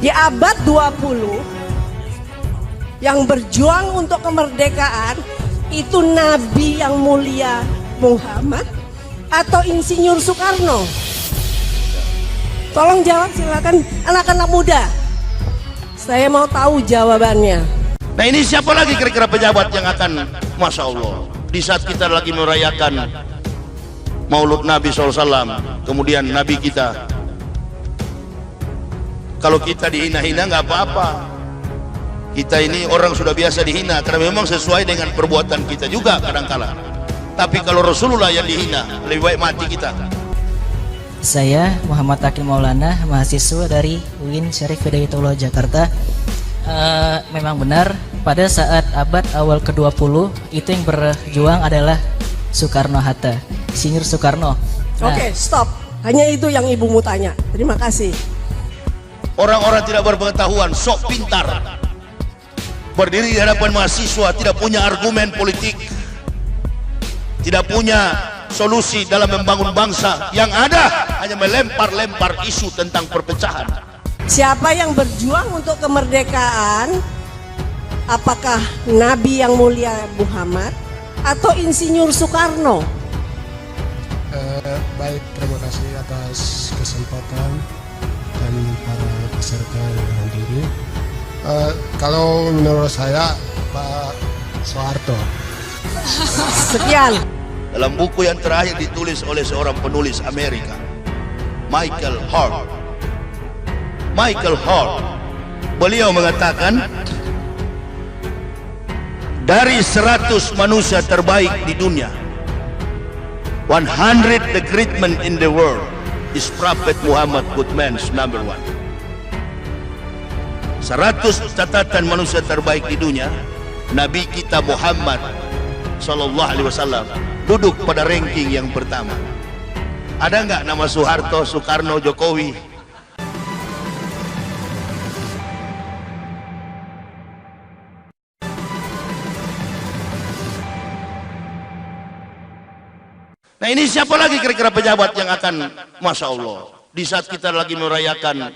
Di abad 20 yang berjuang untuk kemerdekaan itu Nabi yang mulia Muhammad atau Insinyur Soekarno? Tolong jawab, silakan anak-anak muda. Saya mau tahu jawabannya. Nah, ini siapa lagi kira-kira pejabat yang akan, Masya Allah, di saat kita lagi merayakan Maulud Nabi SAW, kemudian Nabi kita, kalau kita dihina-hina nggak apa-apa. Kita ini orang sudah biasa dihina karena memang sesuai dengan perbuatan kita juga kadang-kala. Tapi kalau Rasulullah yang dihina, lebih baik mati kita. Saya Muhammad Akil Maulana, mahasiswa dari UIN Syarif Hidayatullah Jakarta. Memang benar pada saat abad awal ke-20 itu yang berjuang adalah Soekarno-Hatta, Insinyur Soekarno. Oke, stop. Hanya itu yang ibumu tanya. Terima kasih. Orang-orang tidak berpengetahuan, sok pintar, berdiri di hadapan mahasiswa, tidak punya argumen politik, tidak punya solusi dalam membangun bangsa. Yang ada hanya melempar-lempar isu tentang perpecahan. Siapa yang berjuang untuk kemerdekaan? Apakah Nabi yang mulia Muhammad atau Insinyur Soekarno? Baik, terima kasih atas kesempatan dan para peserta yang hadir. Kalau menurut saya Pak Soeharto. Sekian. Dalam buku yang terakhir ditulis oleh seorang penulis Amerika, Michael Hart, beliau mengatakan, dari 100 manusia terbaik di dunia, 100 the great men in the world, is Prophet Muhammad good man's number 1. 100 catatan manusia terbaik di dunia, Nabi kita Muhammad Sallallahu Alaihi Wasallam duduk pada ranking yang pertama. Ada nggak nama Soeharto, Soekarno, Jokowi? Nah, ini siapa lagi kira-kira pejabat yang akan, Masya Allah, di saat kita lagi merayakan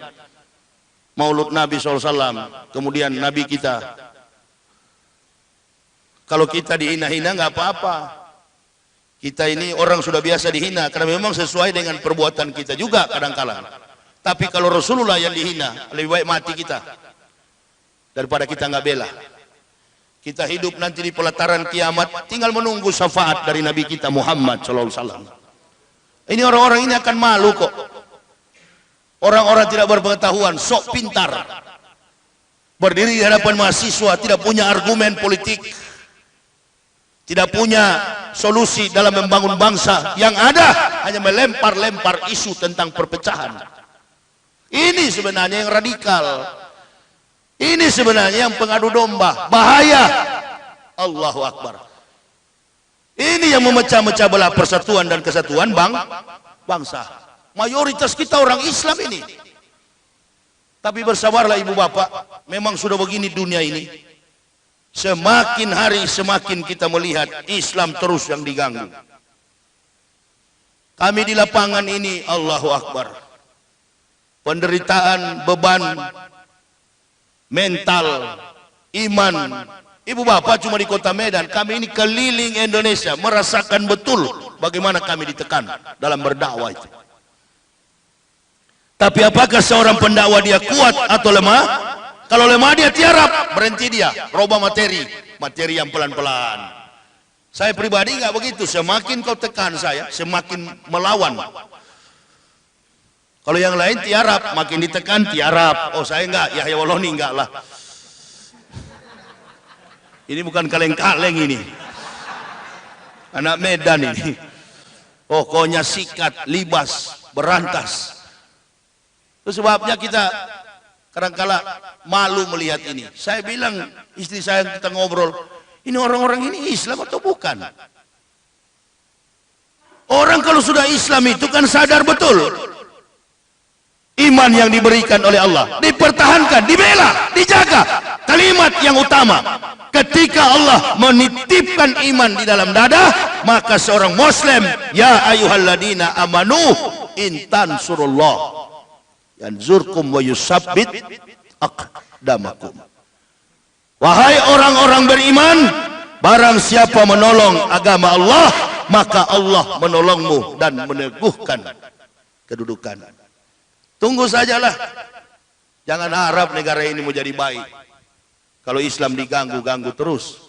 Maulud Nabi SAW, kemudian Nabi kita, kalau kita dihina-hina nggak apa-apa. Kita ini orang sudah biasa dihina karena memang sesuai dengan perbuatan kita juga kadang-kala. Tapi kalau Rasulullah yang dihina, lebih baik mati kita daripada kita nggak bela. Kita hidup nanti di pelataran kiamat, tinggal menunggu syafaat dari Nabi kita Muhammad SAW. Ini orang-orang ini akan malu kok. Orang-orang tidak berpengetahuan, sok pintar, berdiri di hadapan mahasiswa, tidak punya argumen politik, tidak punya solusi dalam membangun bangsa. Yang ada hanya melempar-lempar isu tentang perpecahan. Ini sebenarnya yang radikal. Ini sebenarnya yang pengadu domba. Bahaya. Allahu Akbar. Ini yang memecah-mecah belah persatuan dan kesatuan bangsa. Mayoritas kita orang Islam ini. Tapi bersabarlah ibu bapak, memang sudah begini dunia ini. Semakin hari semakin kita melihat Islam terus yang diganggu. Kami di lapangan ini, Allahu Akbar, penderitaan, beban mental, iman. Ibu bapak cuma di kota Medan, kami ini keliling Indonesia merasakan betul bagaimana kami ditekan dalam berdakwah itu. Tapi apakah seorang pendakwa dia kuat atau lemah? Kalau lemah dia tiarap, berhenti dia, robah materi yang pelan-pelan. Saya pribadi nggak begitu, semakin kau tekan saya, semakin melawan. Kalau yang lain tiarap, makin ditekan tiarap. Oh saya enggak, Yahya Waloni enggak lah. Ini bukan kaleng-kaleng ini. Anak Medan ini. Pokoknya sikat, libas, berantas. Itu sebabnya kita kadang-kala malu melihat ini. Saya bilang, istri saya kita ngobrol, ini orang-orang ini Islam atau bukan? Orang kalau sudah Islam itu kan sadar betul iman yang diberikan oleh Allah dipertahankan, dibela, dijaga. Kalimat yang utama, ketika Allah menitipkan iman di dalam dada, maka seorang muslim, ya ayyuhalladzina amanu in tansurullah yanzurkum wa yusabbit aqdamakum. Wahai orang-orang beriman, barang siapa menolong agama Allah, maka Allah menolongmu dan meneguhkan kedudukan. Tunggu sajalah. Jangan harap negara ini mau jadi baik. Kalau Islam diganggu-ganggu terus.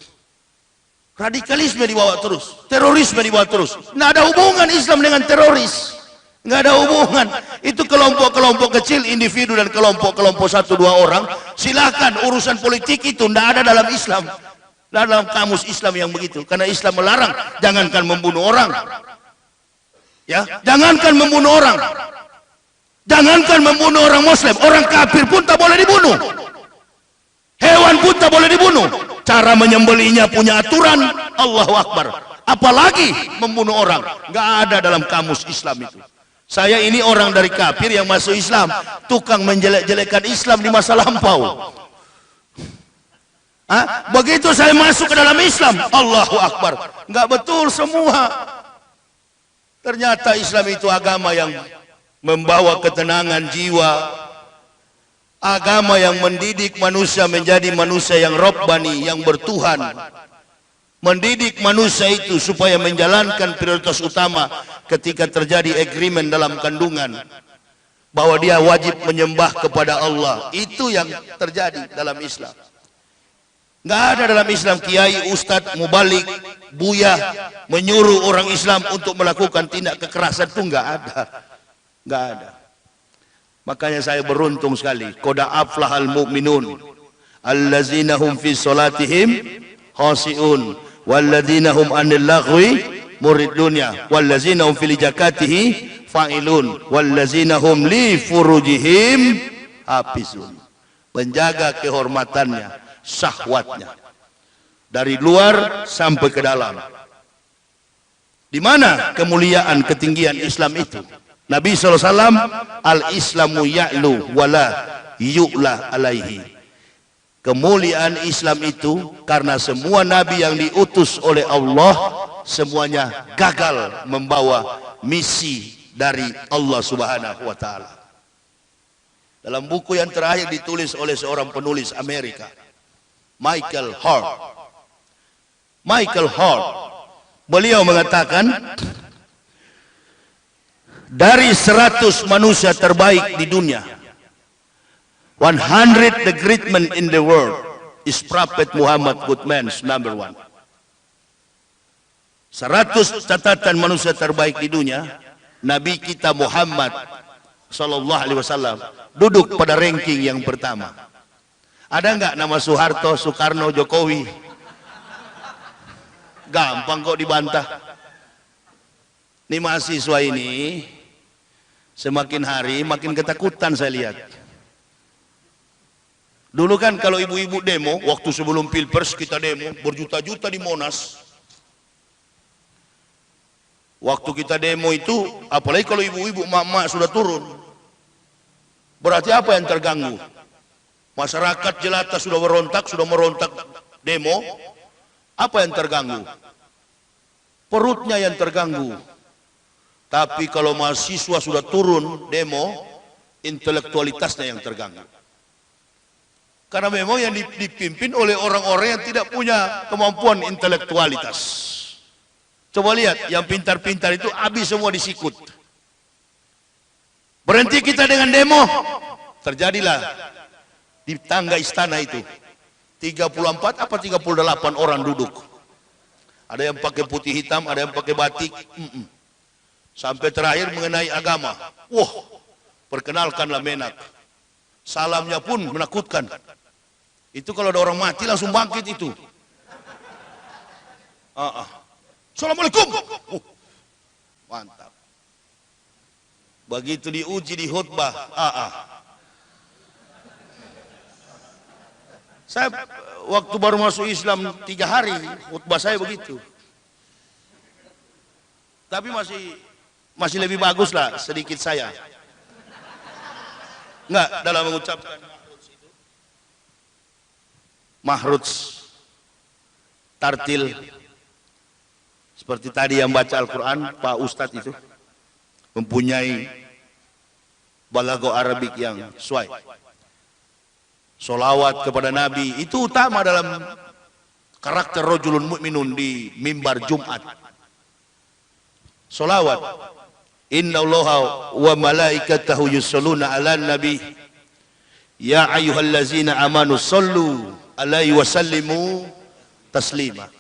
Radikalisme dibawa terus. Terorisme dibawa terus. Nggak ada hubungan Islam dengan teroris. Nggak ada hubungan. Itu kelompok-kelompok kecil, individu dan kelompok-kelompok 1-2 orang. Silakan, urusan politik itu nggak ada dalam Islam. Dalam kamus Islam yang begitu. Karena Islam melarang. Jangankan membunuh orang. Ya, jangankan membunuh orang. Jangankan membunuh orang Muslim, orang kafir pun tak boleh dibunuh. Hewan pun tak boleh dibunuh. Cara menyembelihnya punya aturan. Allahu Akbar. Apalagi membunuh orang. Nggak ada dalam kamus Islam itu. Saya ini orang dari kafir yang masuk Islam. Tukang menjelek-jelekan Islam di masa lampau. Begitu saya masuk ke dalam Islam, Allahu Akbar. Nggak betul semua. Ternyata Islam itu agama yang membawa ketenangan jiwa, agama yang mendidik manusia menjadi manusia yang Rabbani, yang bertuhan, mendidik manusia itu supaya menjalankan prioritas utama ketika terjadi agreement dalam kandungan, bahwa dia wajib menyembah kepada Allah. Itu yang terjadi dalam Islam. Nggak ada dalam Islam kiai, ustadz, mubalik, buya menyuruh orang Islam untuk melakukan tindak kekerasan. Itu nggak ada. Nggak ada. Makanya saya beruntung sekali. Qad aflahal mu'minun allazina hum fi salatihim khashi'un walladzina hum 'anil laghwi muridun wallazina hum fil zakatihi fa'ilun wallazina hum li furujihim hafizun. Menjaga kehormatannya, syahwatnya dari luar sampai ke dalam. Di mana kemuliaan ketinggian Islam itu? Nabi SAW, al-islamu ya'lu wala yu'la alaihi. Kemuliaan Islam itu karena semua nabi yang diutus oleh Allah semuanya gagal membawa misi dari Allah Subhanahu wa taala. Dalam buku yang terakhir ditulis oleh seorang penulis Amerika, Michael Hart. Beliau mengatakan, dari 100 manusia terbaik di dunia, 100 the great men in the world is Prophet Muhammad Goodman's number 1. 100 catatan manusia terbaik di dunia, Nabi kita Muhammad Sallallahu Alaihi Wasallam duduk pada ranking yang pertama. Ada nggak nama Soeharto, Soekarno, Jokowi? Gampang kok dibantah. Ini mahasiswa ini semakin hari makin ketakutan saya lihat. Dulu kan kalau ibu-ibu demo, waktu sebelum Pilpres kita demo berjuta-juta di Monas. Waktu kita demo itu, apalagi kalau ibu-ibu, emak-emak sudah turun, berarti apa yang terganggu? Masyarakat jelata sudah merontak demo. Apa yang terganggu? Perutnya yang terganggu. Tapi kalau mahasiswa sudah turun demo, intelektualitasnya yang terganggu. Karena memang yang dipimpin oleh orang-orang yang tidak punya kemampuan intelektualitas. Coba lihat, yang pintar-pintar itu habis semua disikut. Berhenti kita dengan demo, terjadilah di tangga istana itu 34 apa 38 orang duduk. Ada yang pakai putih hitam, ada yang pakai batik. Sampai terakhir mengenai agama. Wah, perkenalkanlah Menak. Salamnya pun menakutkan. Itu kalau ada orang mati langsung bangkit itu. Assalamualaikum. Mantap. Begitu diuji di khutbah. Saya waktu baru masuk Islam 3 hari, khutbah saya begitu. Tapi masih lebih bagus lah sedikit saya. Enggak, dalam mengucapkan mahruj tartil seperti tadi yang baca Al-Quran, Pak Ustadz itu mempunyai balago Arabik yang sesuai. Solawat kepada Nabi itu utama dalam karakter rajulun mukminun di mimbar Jumat. Solawat. Inna Allaha wa malaikatahu yusalluna ala nabi ya ayyuhallazina amanu sallu alaihi wa sallimu taslima.